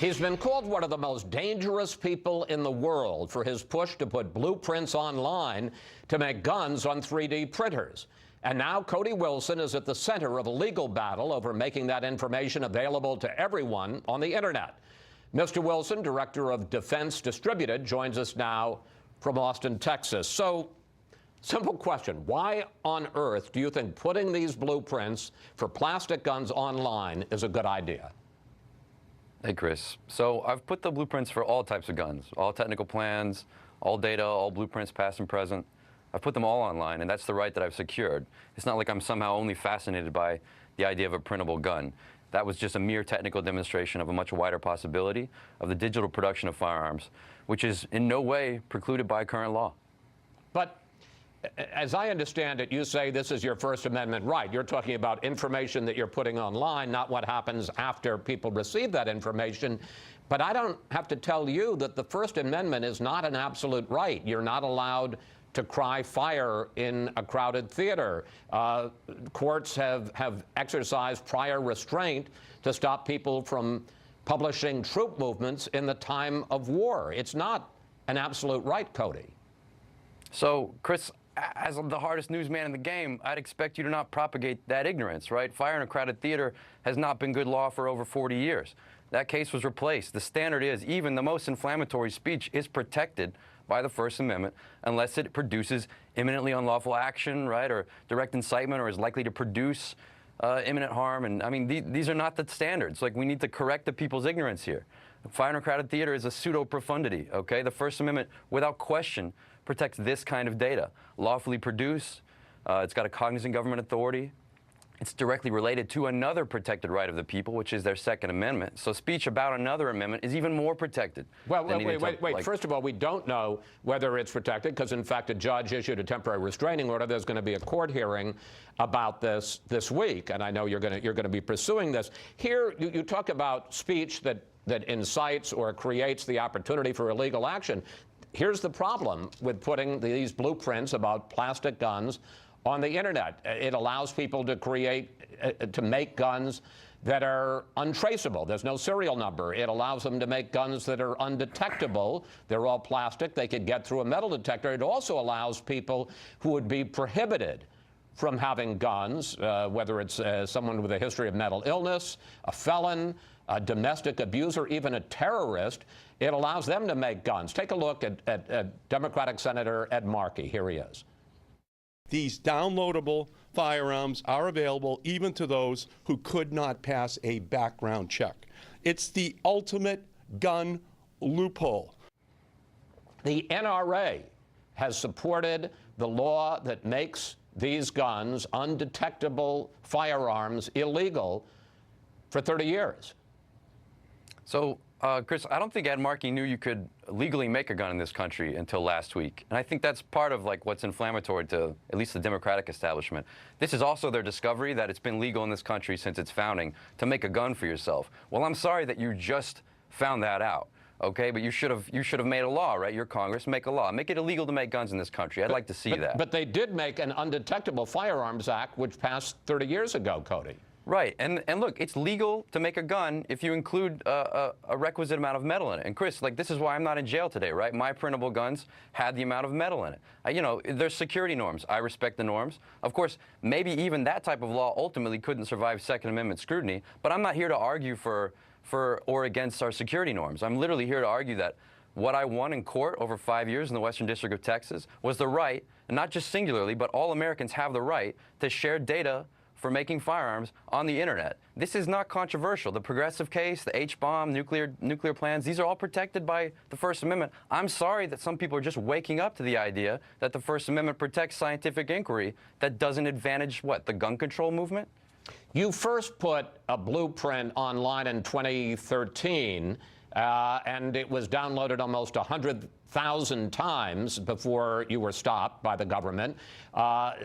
He's been called one of the most dangerous people in the world for his push to put blueprints online to make guns on 3D printers. And now Cody Wilson is at the center of a legal battle over making that information available to everyone on the internet. Mr. Wilson, Director of Defense Distributed, joins us now from Austin, Texas. So, simple question. Why on earth do you think putting these blueprints for plastic guns online is a good idea? Hey, Chris. So I've put the blueprints for all types of guns, all technical plans, all data, all blueprints past and present. I've put them all online, and that's the right that I've secured. It's not like I'm somehow only fascinated by the idea of a printable gun. That was just a mere technical demonstration of a much wider possibility of the digital production of firearms, which is in no way precluded by current law. But as I understand it, you say this is your First Amendment right. You're talking about information that you're putting online, not what happens after people receive that information. But I don't have to tell you that the First Amendment is not an absolute right. You're not allowed to cry fire in a crowded theater. Courts have exercised prior restraint to stop people from publishing troop movements in the time of war. It's not an absolute right, Cody. So, Chris, as the hardest newsman in the game, I'd expect you to not propagate that ignorance, right? Fire in a crowded theater has not been good law for over 40 years. That case was replaced. The standard is even the most inflammatory speech is protected by the First Amendment unless it produces imminently unlawful action, right, or direct incitement, or is likely to produce imminent harm. And I mean, these are not the standards. Like, we need to correct the people's ignorance here. Fire in a crowded theater is a pseudo-profundity, okay? The First Amendment, without question, protects this kind of data. Lawfully produced, it's got a cognizant government authority. It's directly related to another protected right of the people, which is their Second Amendment. So speech about another amendment is even more protected. Well, wait. First of all, we don't know whether it's protected because, in fact, a judge issued a temporary restraining order. There's going to be a court hearing about this week, and I know you're going to be pursuing this. Here, you talk about speech that incites or creates the opportunity for illegal action. Here's the problem with putting these blueprints about plastic guns on the internet. It allows people to make guns that are untraceable. There's no serial number. It allows them to make guns that are undetectable. They're all plastic. They could get through a metal detector. It also allows people who would be prohibited from having guns, whether it's someone with a history of mental illness, a felon, a domestic abuser, even a terrorist. It allows them to make guns. Take a look at Democratic Senator Ed Markey. Here he is. These downloadable firearms are available even to those who could not pass a background check. It's the ultimate gun loophole. The NRA has supported the law that makes these guns, undetectable firearms, illegal for 30 years. So, Chris, I don't think Ed Markey knew you could legally make a gun in this country until last week. And I think that's part of what's inflammatory to at least the Democratic establishment. This is also their discovery that it's been legal in this country since its founding to make a gun for yourself. Well, I'm sorry that you just found that out. Okay, but you should have made a law, right? Your Congress, make a law. Make it illegal to make guns in this country. I'd like to see that. But they did make an Undetectable Firearms Act, which passed 30 years ago, Cody. Right, and look, it's legal to make a gun if you include a requisite amount of metal in it. And Chris, this is why I'm not in jail today, right? My printable guns had the amount of metal in it. You know, there's security norms. I respect the norms. Of course, maybe even that type of law ultimately couldn't survive Second Amendment scrutiny, but I'm not here to argue for or against our security norms. I'm literally here to argue that what I won in court over 5 years in the Western District of Texas was the right, and not just singularly, but all Americans have the right to share data for making firearms on the internet. This is not controversial. The progressive case, the H-bomb, nuclear plans, these are all protected by the First Amendment. I'm sorry that some people are just waking up to the idea that the First Amendment protects scientific inquiry that doesn't advantage, the gun control movement? You first put a blueprint online in 2013, and it was downloaded almost 100,000 times before you were stopped by the government.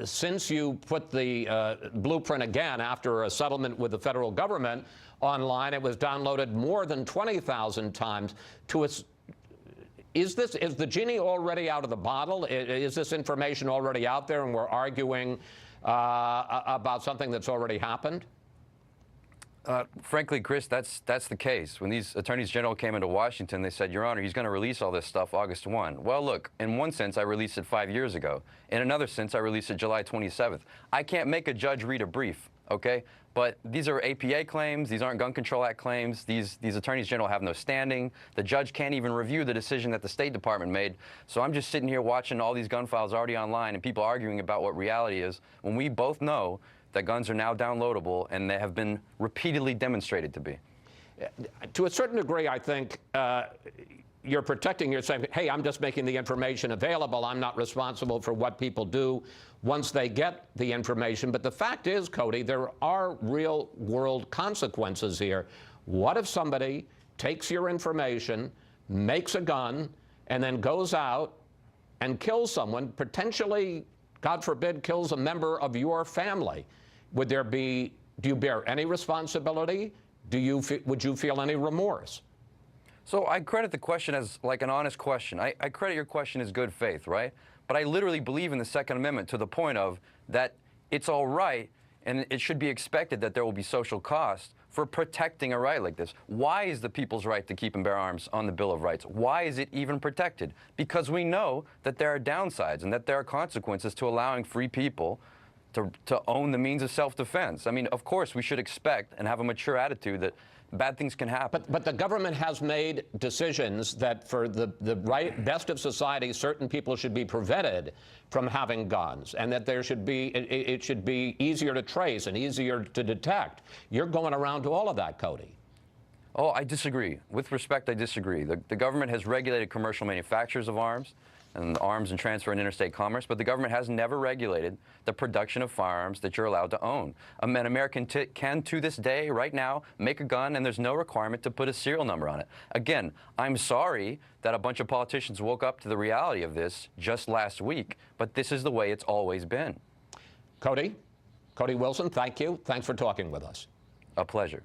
Since you put the blueprint again after a settlement with the federal government online, it was downloaded more than 20,000 times. Is the genie already out of the bottle? Is this information already out there and we're arguing about something that's already happened? Well, Chris, I don't think Ed Markey knew you could legally make a gun in this country until last week. And I think that's part of what's inflammatory to the Democratic establishment. This is also their discovery that it's been legal in this country since its founding to make a gun for yourself. Well, I'm sorry that you just found that out. Okay, but you should have made a law, right? Your Congress, make a law. Make it illegal to make guns in this country. I'd like to see that. Is this information already out there? And we're arguing about something that's already happened? Frankly, Chris, that's the case. When these attorneys general came into Washington, they said, Your Honor, he's going to release all this stuff August 1. Well, look, in one sense, I released it 5 years ago. In another sense, I released it July 27th. I can't make a judge read a brief, okay? But these are APA claims. These aren't Gun Control Act claims. These attorneys general have no standing. The judge can't even review the decision that the State Department made. So I'm just sitting here watching all these gun files already online and people arguing about what reality is when we both know that guns are now downloadable, and they have been repeatedly demonstrated to be. To a certain degree, I think you're protecting, you're saying, hey, I'm just making the information available. I'm not responsible for what people do once they get the information. But the fact is, Cody, there are real world consequences here. What if somebody takes your information, makes a gun, and then goes out and kills someone, potentially, God forbid, kills a member of your family? Would there be, do you bear any responsibility? Would you feel any remorse? So I credit the question as like an honest question. I credit your question as good faith, right? But I literally believe in the Second Amendment to the point of that it's all right and it should be expected that there will be social cost for protecting a right like this. Why is the people's right to keep and bear arms on the Bill of Rights? Why is it even protected? Because we know that there are downsides and that there are consequences to allowing free people to own the means of self-defense. I mean, of course, we should expect and have a mature attitude that bad things can happen. But the government has made decisions that for the best of society, certain people should be prevented from having guns, and that there should be, it should be easier to trace and easier to detect. You're going around to all of that, Cody. Oh, I disagree. With respect, I disagree. The government has regulated commercial manufacturers of arms and transfer and interstate commerce, but the government has never regulated the production of firearms that you're allowed to own. An American can, to this day, right now, make a gun, and there's no requirement to put a serial number on it. Again, I'm sorry that a bunch of politicians woke up to the reality of this just last week, but this is the way it's always been. Cody Wilson, thank you. Thanks for talking with us. A pleasure.